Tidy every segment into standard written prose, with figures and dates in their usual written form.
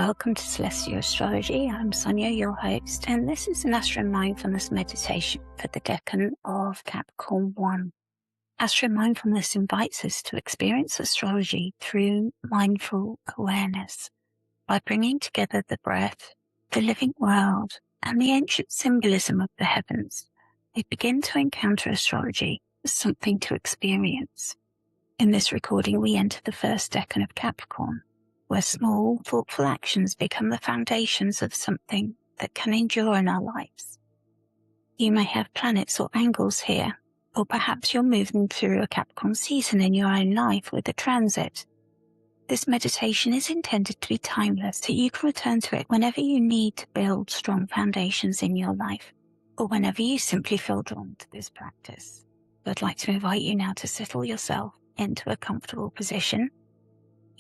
Welcome to Celestial Astrology. I'm Sonia, your host, and this is an Astro Mindfulness meditation for the decan of Capricorn 1. Astro Mindfulness invites us to experience astrology through mindful awareness by bringing together the breath, the living world, and the ancient symbolism of the heavens. We begin to encounter astrology as something to experience. In this recording, we enter the first decan of Capricorn, where small, thoughtful actions become the foundations of something that can endure in our lives. You may have planets or angles here, or perhaps you're moving through a Capricorn season in your own life with a transit. This meditation is intended to be timeless, so you can return to it whenever you need to build strong foundations in your life, or whenever you simply feel drawn to this practice. I'd like to invite you now to settle yourself into a comfortable position.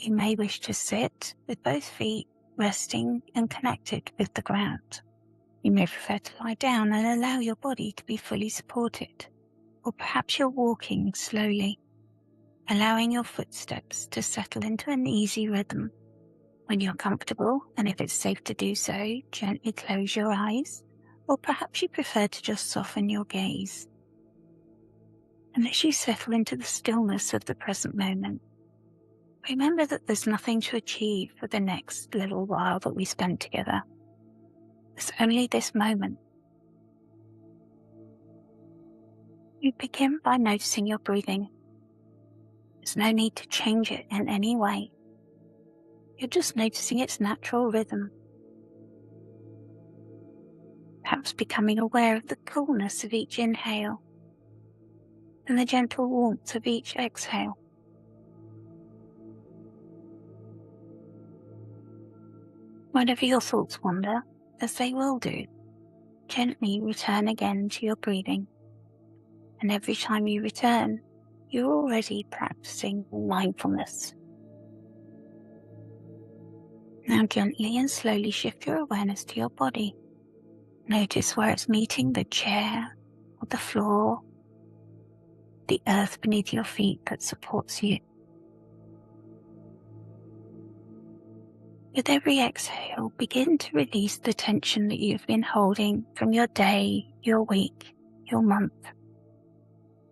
You may wish to sit with both feet resting and connected with the ground. You may prefer to lie down and allow your body to be fully supported, or perhaps you're walking slowly, allowing your footsteps to settle into an easy rhythm. When you're comfortable, and if it's safe to do so, gently close your eyes, or perhaps you prefer to just soften your gaze. And as you settle into the stillness of the present moment, remember that there's nothing to achieve for the next little while that we spend together. There's only this moment. You begin by noticing your breathing. There's no need to change it in any way. You're just noticing its natural rhythm. Perhaps becoming aware of the coolness of each inhale and the gentle warmth of each exhale. Whenever your thoughts wander, as they will do, gently return again to your breathing. And every time you return, you're already practicing mindfulness. Now gently and slowly shift your awareness to your body. Notice where it's meeting the chair or the floor, the earth beneath your feet that supports you. With every exhale, begin to release the tension that you've been holding from your day, your week, your month.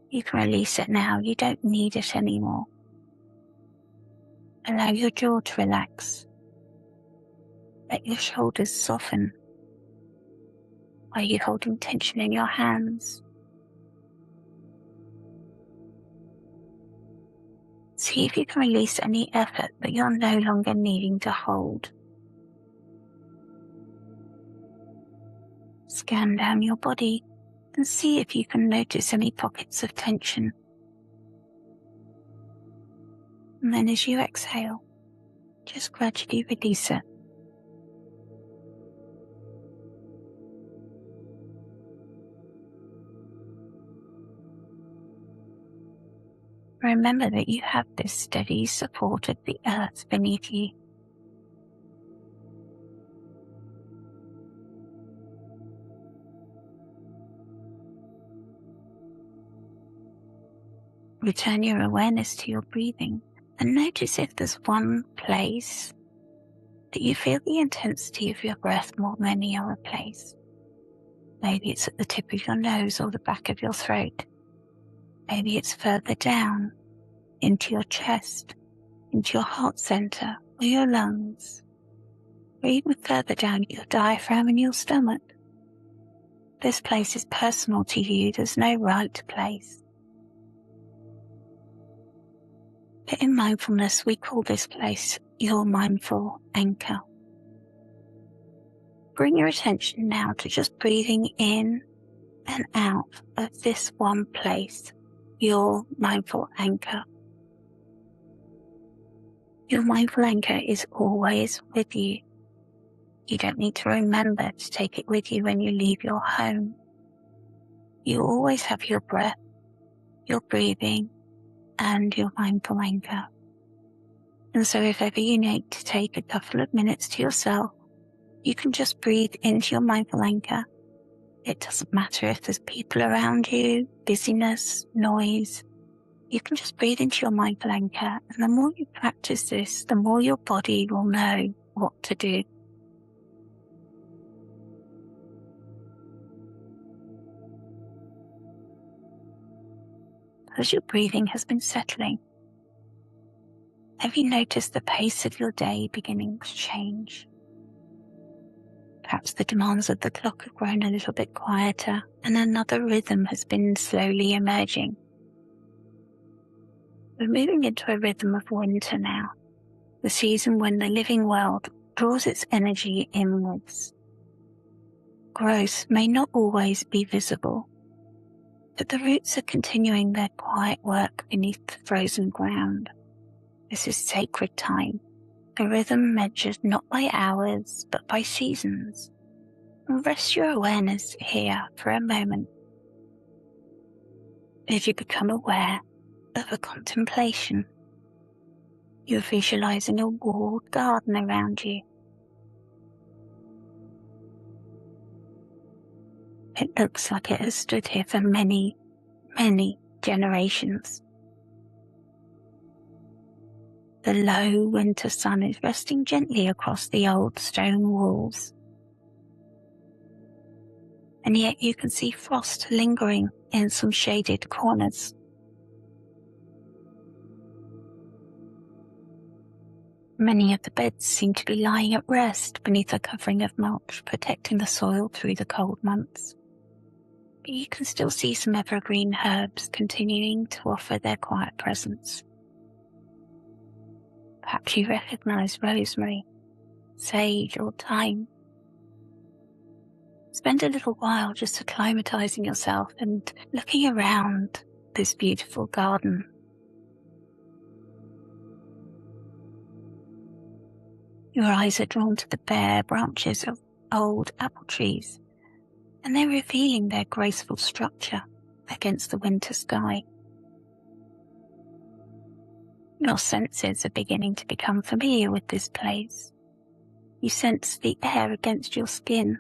You can release it now. You don't need it anymore. Allow your jaw to relax. Let your shoulders soften. Are you holding tension in your hands? See if you can release any effort that you're no longer needing to hold. Scan down your body and see if you can notice any pockets of tension. And then as you exhale, just gradually release it. Remember that you have this steady support of the earth beneath you. Return your awareness to your breathing and notice if there's one place that you feel the intensity of your breath more than any other place. Maybe it's at the tip of your nose or the back of your throat. Maybe it's further down into your chest, into your heart center or your lungs, or even further down your diaphragm and your stomach. This place is personal to you. There's no right place. But in mindfulness, we call this place your mindful anchor. Bring your attention now to just breathing in and out of this one place, your mindful anchor. Your mindful anchor is always with you. You don't need to remember to take it with you when you leave your home. You always have your breath, your breathing, and your mindful anchor. And so if ever you need to take a couple of minutes to yourself, you can just breathe into your mindful anchor. It doesn't matter if there's people around you, busyness, noise. You can just breathe into your mindful anchor, and the more you practice this, the more your body will know what to do. As your breathing has been settling, have you noticed the pace of your day beginning to change? Perhaps the demands of the clock have grown a little bit quieter and another rhythm has been slowly emerging. We're moving into a rhythm of winter now, the season when the living world draws its energy inwards. Growth may not always be visible, but the roots are continuing their quiet work beneath the frozen ground. This is sacred time, a rhythm measured not by hours, but by seasons. Rest your awareness here for a moment. As you become aware of a contemplation, you're visualizing a walled garden around you. It looks like it has stood here for many, many generations. The low winter sun is resting gently across the old stone walls. And yet you can see frost lingering in some shaded corners. Many of the beds seem to be lying at rest beneath a covering of mulch, protecting the soil through the cold months. But you can still see some evergreen herbs continuing to offer their quiet presence. Perhaps you recognize rosemary, sage, or thyme. Spend a little while just acclimatizing yourself and looking around this beautiful garden. Your eyes are drawn to the bare branches of old apple trees, and they're revealing their graceful structure against the winter sky. Your senses are beginning to become familiar with this place. You sense the air against your skin.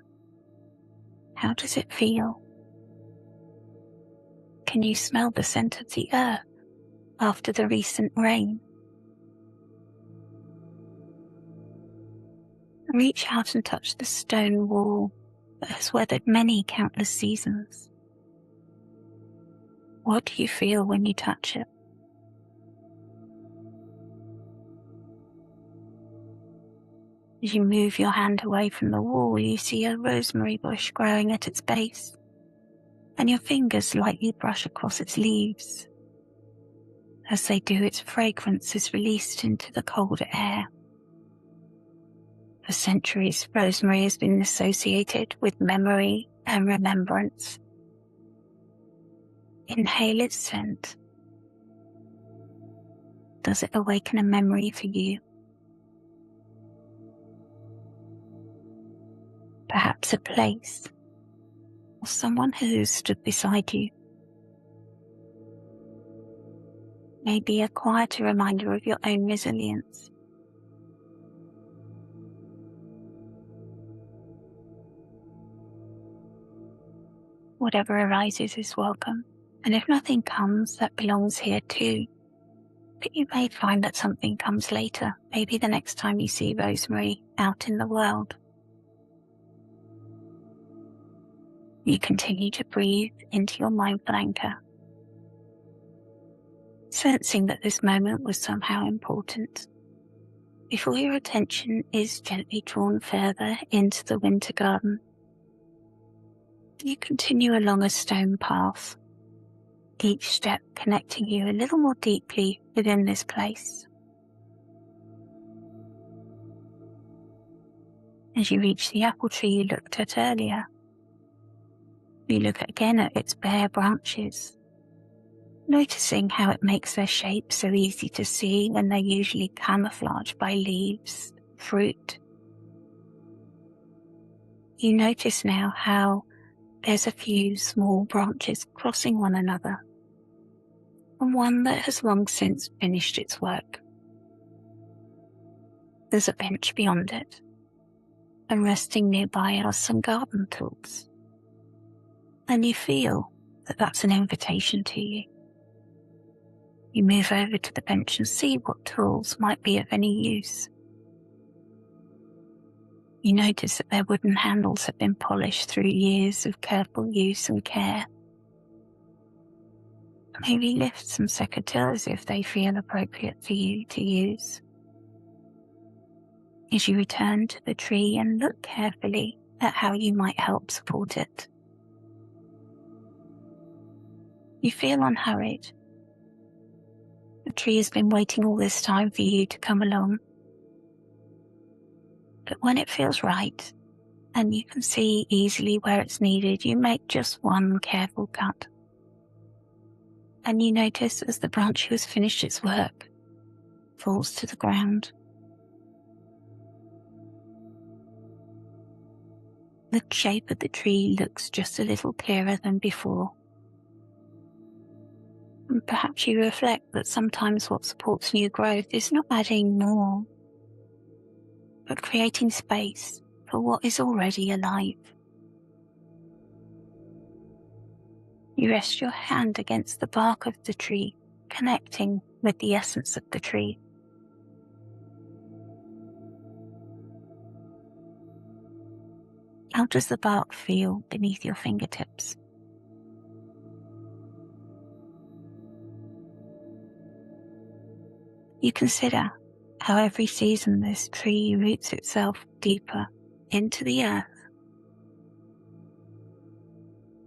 How does it feel? Can you smell the scent of the earth after the recent rain? Reach out and touch the stone wall that has weathered many countless seasons. What do you feel when you touch it? As you move your hand away from the wall, you see a rosemary bush growing at its base, and your fingers lightly brush across its leaves. As they do, its fragrance is released into the colder air. For centuries, rosemary has been associated with memory and remembrance. Inhale its scent. Does it awaken a memory for you? Perhaps a place, or someone who stood beside you. Maybe a quieter reminder of your own resilience. Whatever arises is welcome, and if nothing comes, that belongs here too. But you may find that something comes later, maybe the next time you see rosemary out in the world. You continue to breathe into your mindful anchor, sensing that this moment was somehow important, before your attention is gently drawn further into the winter garden. You continue along a stone path, each step connecting you a little more deeply within this place. As you reach the apple tree you looked at earlier, you look again at its bare branches, noticing how it makes their shape so easy to see when they're usually camouflaged by leaves, fruit. You notice now how there's a few small branches crossing one another, and one that has long since finished its work. There's a bench beyond it, and resting nearby are some garden tools. And you feel that that's an invitation to you. You move over to the bench and see what tools might be of any use. You notice that their wooden handles have been polished through years of careful use and care. Maybe lift some secateurs if they feel appropriate for you to use. As you return to the tree and look carefully at how you might help support it. You feel unhurried. The tree has been waiting all this time for you to come along. But when it feels right, and you can see easily where it's needed, you make just one careful cut. And you notice as the branch has finished its work, falls to the ground. The shape of the tree looks just a little clearer than before. And perhaps you reflect that sometimes what supports new growth is not adding more, but creating space for what is already alive. You rest your hand against the bark of the tree, connecting with the essence of the tree. How does the bark feel beneath your fingertips? You consider how every season this tree roots itself deeper into the earth.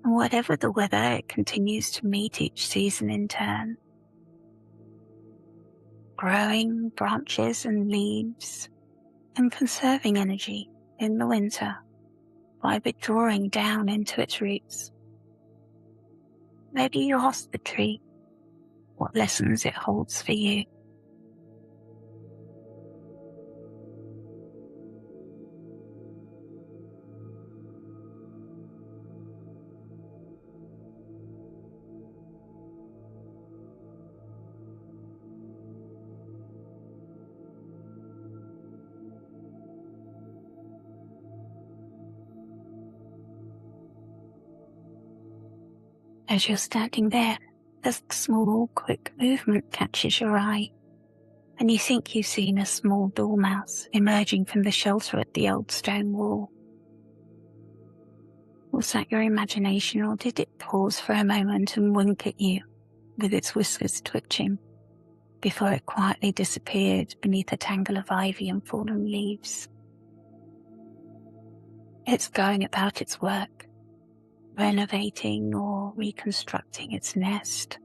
And whatever the weather, it continues to meet each season in turn, growing branches and leaves and conserving energy in the winter by withdrawing down into its roots. Maybe you ask the tree what lessons it holds for you. As you're standing there, a small, quick movement catches your eye, and you think you've seen a small dormouse emerging from the shelter at the old stone wall. Was that your imagination, or did it pause for a moment and wink at you with its whiskers twitching before it quietly disappeared beneath a tangle of ivy and fallen leaves? It's going about its work, renovating or reconstructing its nest,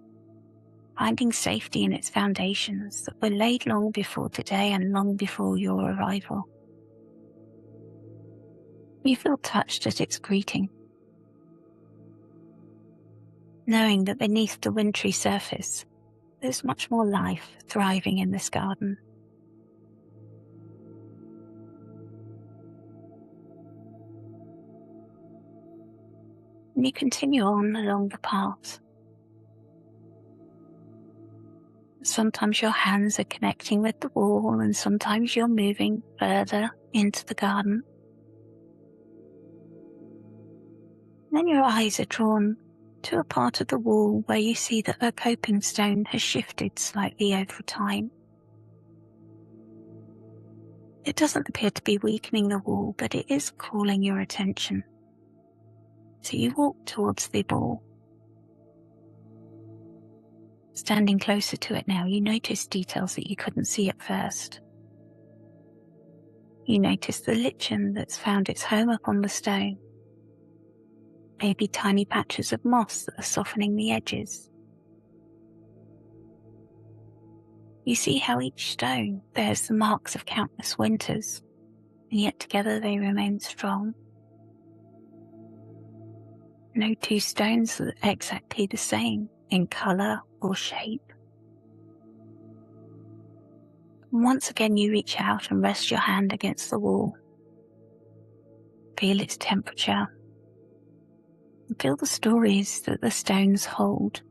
finding safety in its foundations that were laid long before today and long before your arrival. You feel touched at its greeting, knowing that beneath the wintry surface, there's much more life thriving in this garden. And you continue on along the path. Sometimes your hands are connecting with the wall, and sometimes you're moving further into the garden. Then your eyes are drawn to a part of the wall where you see that a coping stone has shifted slightly over time. It doesn't appear to be weakening the wall, but it is calling your attention. So you walk towards the wall. Standing closer to it now, you notice details that you couldn't see at first. You notice the lichen that's found its home up on the stone. Maybe tiny patches of moss that are softening the edges. You see how each stone bears the marks of countless winters, and yet together they remain strong. No two stones are exactly the same in colour or shape. And once again you reach out and rest your hand against the wall. Feel its temperature. And feel the stories that the stones hold.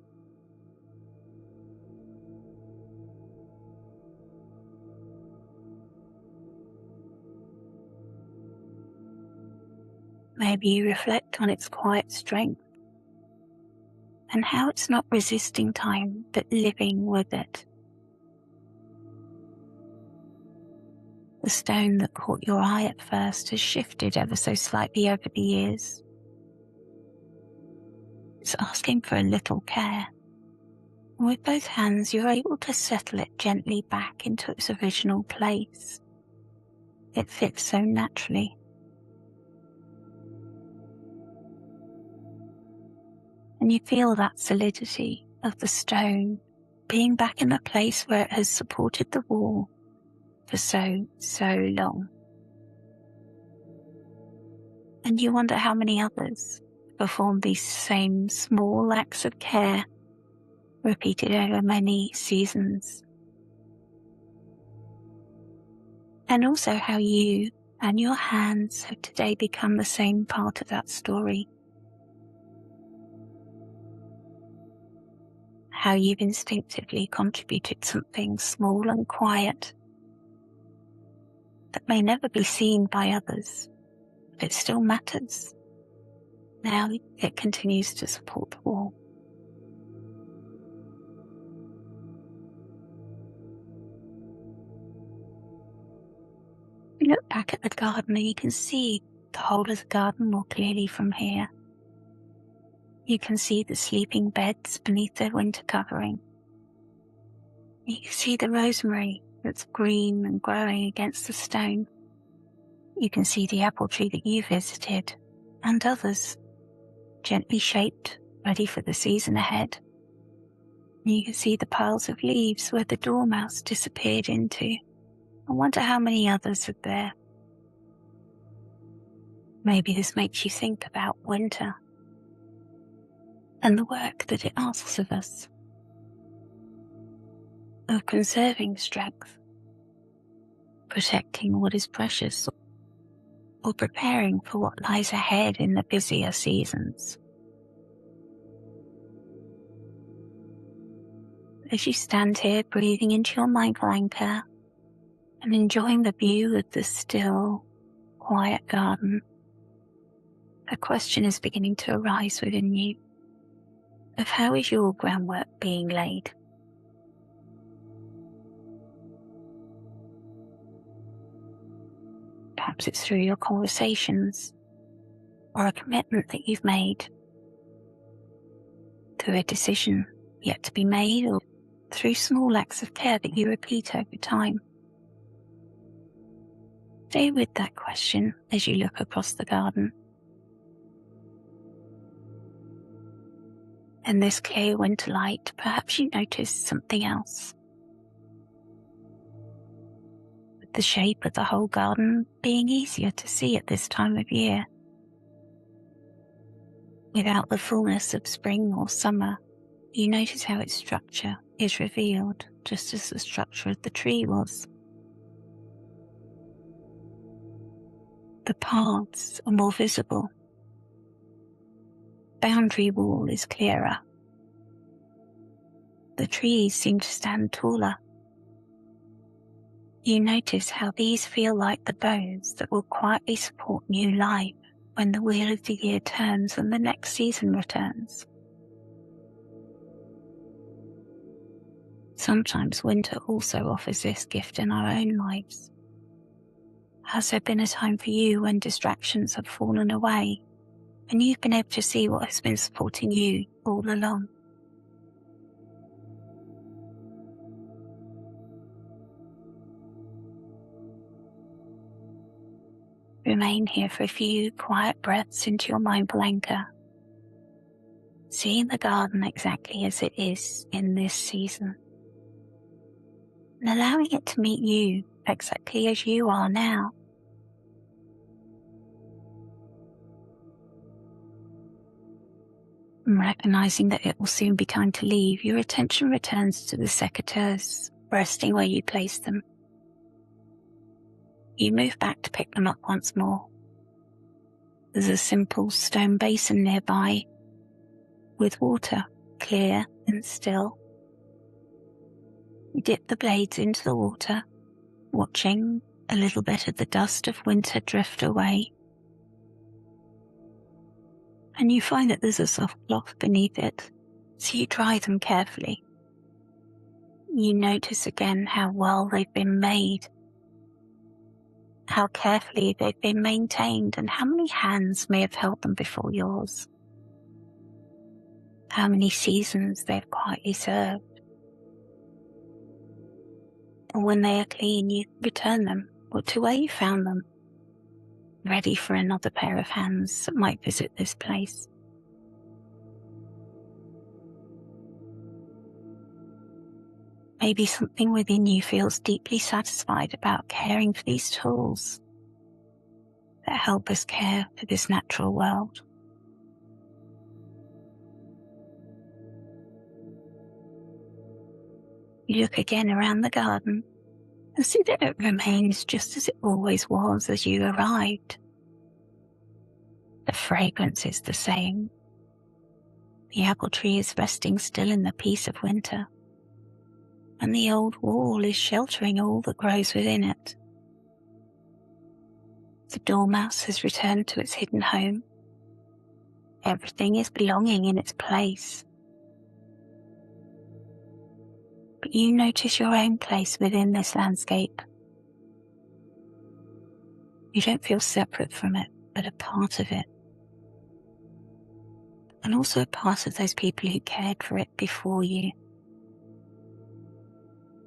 Maybe you reflect on its quiet strength and how it's not resisting time but living with it. The stone that caught your eye at first has shifted ever so slightly over the years. It's asking for a little care. And with both hands, you're able to settle it gently back into its original place. It fits so naturally. And you feel that solidity of the stone being back in the place where it has supported the wall for so long. And you wonder how many others perform these same small acts of care, repeated over many seasons. And also how you and your hands have today become the same part of that story. How you've instinctively contributed something small and quiet that may never be seen by others, but it still matters. Now it continues to support the wall. You look back at the garden and you can see the whole of the garden more clearly from here. You can see the sleeping beds beneath their winter covering. You can see the rosemary that's green and growing against the stone. You can see the apple tree that you visited, and others, gently shaped, ready for the season ahead. You can see the piles of leaves where the dormouse disappeared into. I wonder how many others are there. Maybe this makes you think about winter and the work that it asks of us, of conserving strength, protecting what is precious, or preparing for what lies ahead in the busier seasons. As you stand here breathing into your mindful anchor and enjoying the view of the still, quiet garden, a question is beginning to arise within you of how is your groundwork being laid? Perhaps it's through your conversations or a commitment that you've made, through a decision yet to be made, or through small acts of care that you repeat over time. Stay with that question as you look across the garden. In this clear winter light, perhaps you notice something else. With the shape of the whole garden being easier to see at this time of year. Without the fullness of spring or summer, you notice how its structure is revealed, just as the structure of the tree was. The paths are more visible. Boundary wall is clearer. The trees seem to stand taller. You notice how these feel like the bones that will quietly support new life when the wheel of the year turns and the next season returns. Sometimes winter also offers this gift in our own lives. Has there been a time for you when distractions have fallen away and you've been able to see what has been supporting you all along? Remain here for a few quiet breaths into your mindful anchor, seeing the garden exactly as it is in this season, and allowing it to meet you exactly as you are now. And recognizing that it will soon be time to leave, your attention returns to the secateurs, resting where you placed them. You move back to pick them up once more. There's a simple stone basin nearby, with water, clear and still. You dip the blades into the water, watching a little bit of the dust of winter drift away. And you find that there's a soft cloth beneath it, so you dry them carefully. You notice again how well they've been made. how carefully they've been maintained, and how many hands may have held them before yours. How many seasons they've quietly served. And when they are clean, you return them to where you found them, ready for another pair of hands that might visit this place. Maybe something within you feels deeply satisfied about caring for these tools that help us care for this natural world. You look again around the garden and see that it remains just as it always was as you arrived. The fragrance is the same. The apple tree is resting still in the peace of winter, and the old wall is sheltering all that grows within it. The dormouse has returned to its hidden home. Everything is belonging in its place. But you notice your own place within this landscape. You don't feel separate from it, but a part of it. And also a part of those people who cared for it before you.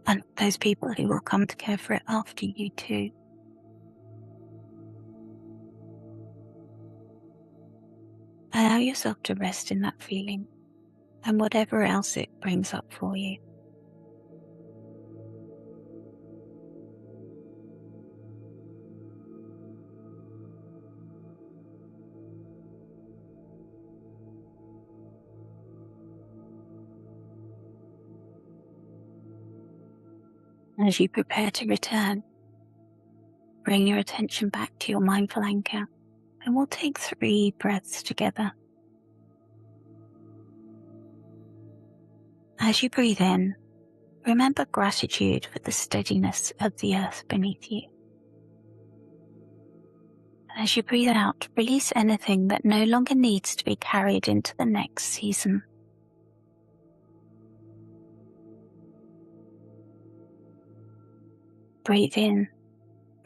And those people who will come to care for it after you too. Allow yourself to rest in that feeling and whatever else it brings up for you. As you prepare to return, bring your attention back to your mindful anchor, and we'll take 3 breaths together. As you breathe in, remember gratitude for the steadiness of the earth beneath you. As you breathe out, release anything that no longer needs to be carried into the next season. Breathe in,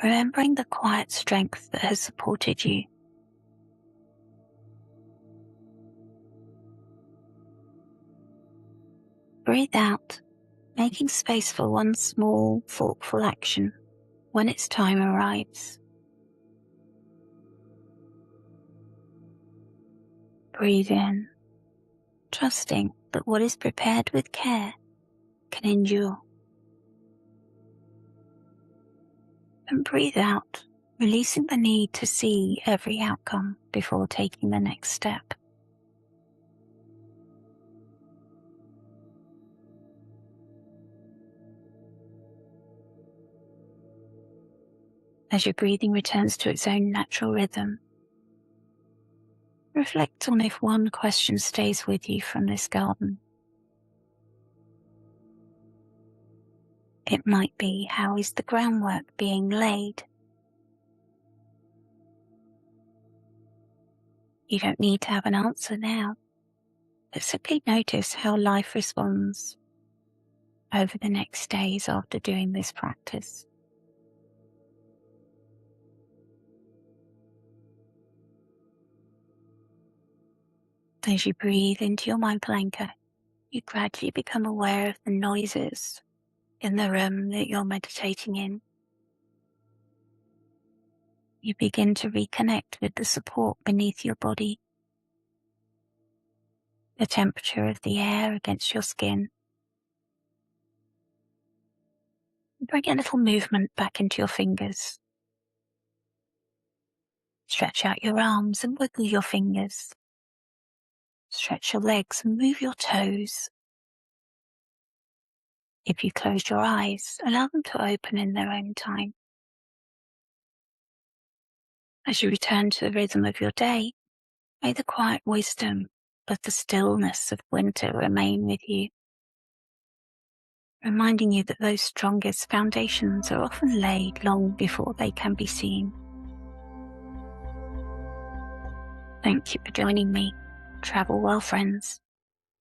remembering the quiet strength that has supported you. Breathe out, making space for one small, thoughtful action when its time arrives. Breathe in, trusting that what is prepared with care can endure. And breathe out, releasing the need to see every outcome before taking the next step. As your breathing returns to its own natural rhythm, reflect on if one question stays with you from this garden. It might be, how is the groundwork being laid? You don't need to have an answer now, but simply notice how life responds over the next days after doing this practice. As you breathe into your mindful anchor, you gradually become aware of the noises in the room that you're meditating in. You begin to reconnect with the support beneath your body, the temperature of the air against your skin. Bring a little movement back into your fingers. Stretch out your arms and wiggle your fingers. Stretch your legs and move your toes. If you close your eyes, allow them to open in their own time. As you return to the rhythm of your day, may the quiet wisdom of the stillness of winter remain with you, reminding you that those strongest foundations are often laid long before they can be seen. Thank you for joining me. Travel well, friends.